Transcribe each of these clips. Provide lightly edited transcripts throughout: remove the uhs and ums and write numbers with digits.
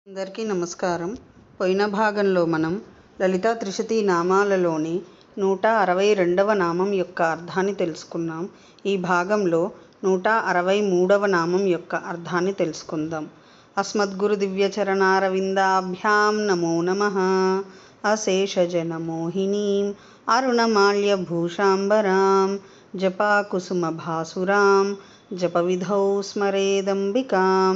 అందరికీ నమస్కారం. పోయిన భాగంలో మనం లలితా త్రిశతి నామాలలోని 162వ నామం యొక్క అర్థాన్ని తెలుసుకున్నాం. ఈ భాగంలో 163వ నామం యొక్క అర్థాన్ని తెలుసుకుందాం. అస్మద్గురు దివ్యచరణారవిందాభ్యాం నమో నమః. అశేషజనమోహినీం అరుణమాల్యభూషాంబరాం జపాకుసుమభాసురాం జపవిధౌ స్మరేదంబికాం.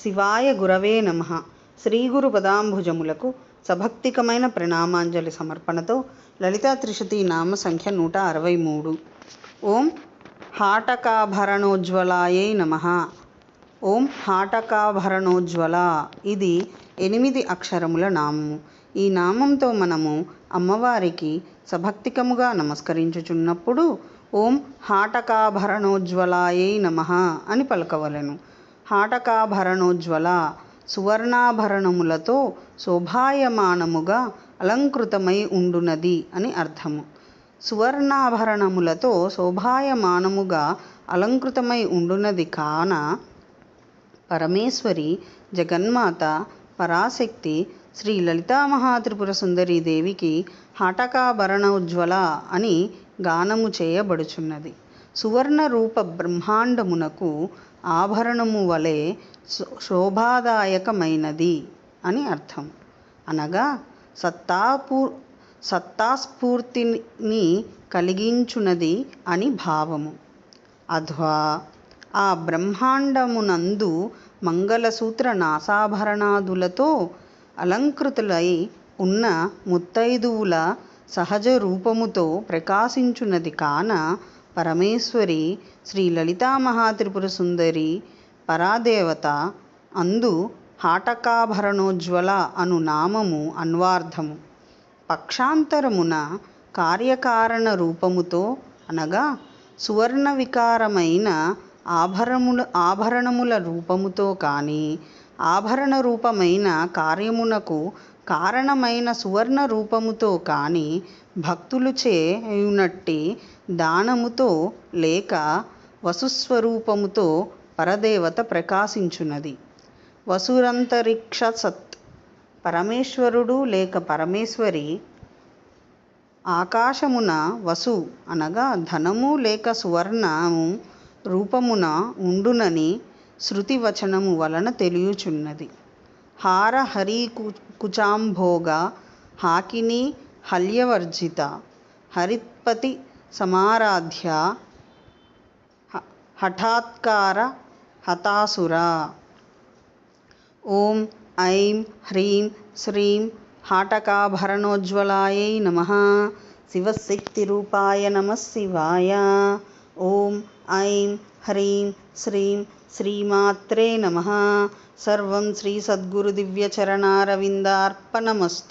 శివాయ గురవే నమః. శ్రీ గురు పదాంభుజములకు సభక్తికమైన ప్రణామాంజలి సమర్పణతో లలితా త్రిశతి నామ సంఖ్య 163. ఓం హాటకాభరణోజ్వలాయై నమః. ఓం హాటకాభరణోజ్వల. ఇది 8 అక్షరముల నామము. ఈ నామంతో మనము అమ్మవారికి సభక్తికముగా నమస్కరించుచున్నప్పుడు ఓం హాటకాభరణోజ్వలాయై నమః అని పలకవలెను. హాటకాభరణోజ్వల సువర్ణాభరణములతో శోభాయమానముగా అలంకృతమై ఉండునది అని అర్థము. సువర్ణాభరణములతో శోభాయమానముగా అలంకృతమై ఉండునది కాన పరమేశ్వరి జగన్మాత పరాశక్తి శ్రీ లలితామహాత్రిపుర సుందరీదేవికి హాటకాభరణోజ్వల అని గానము చేయబడుచున్నది. సువర్ణ రూప బ్రహ్మాండమునకు ఆభరణము వలె శోభాదాయకమైనది అని అర్థం. అనగా సత్తాస్ఫూర్తిని కలిగించున్నది అని భావము. అధ్వా ఆ బ్రహ్మాండమునందు మంగళసూత్ర నాసాభరణాదులతో అలంకృతులై ఉన్న ముత్తైదువుల సహజ రూపముతో ప్రకాశించున్నది కాన పరమేశ్వరి శ్రీ లలితామహాత్రిపుర సుందరి పరాదేవత అందు హాటకాభరణోజ్వల అను నామము అన్వార్థము. పక్షాంతరమున కార్యకారణ రూపముతో అనగా సువర్ణ వికారమైన ఆభరణముల రూపముతో కానీ ఆభరణ రూపమైన కార్యమునకు కారణమైన సువర్ణ రూపముతో కానీ భక్తులు చేయునట్టి దానముతో లేక వసుస్వరూపముతో పరదేవత ప్రకాశించున్నది. వసురంతరిక్ష సత్ పరమేశ్వరుడు లేక పరమేశ్వరి ఆకాశమున వసు అనగా ధనము లేక సువర్ణము రూపమున ఉండునని శృతి వచనము వలన తెలియుచున్నది. హార హరి కుచాంభోగ హాకిని హల్యవర్జిత హరిత్పతి సమారాధ్య హఠాత్కార హతాసుర. ఓం ఐం హ్రీం శ్రీం హాటకాభరణోజ్వలాయై నమః. శివశక్తిరూపాయ నమః శివాయ. ఓం ఐం హ్రీం శ్రీం శ్రీమాత్రే నమః. సర్వం శ్రీ సద్గురు దివ్యచరణారవిందార్పణమస్తు.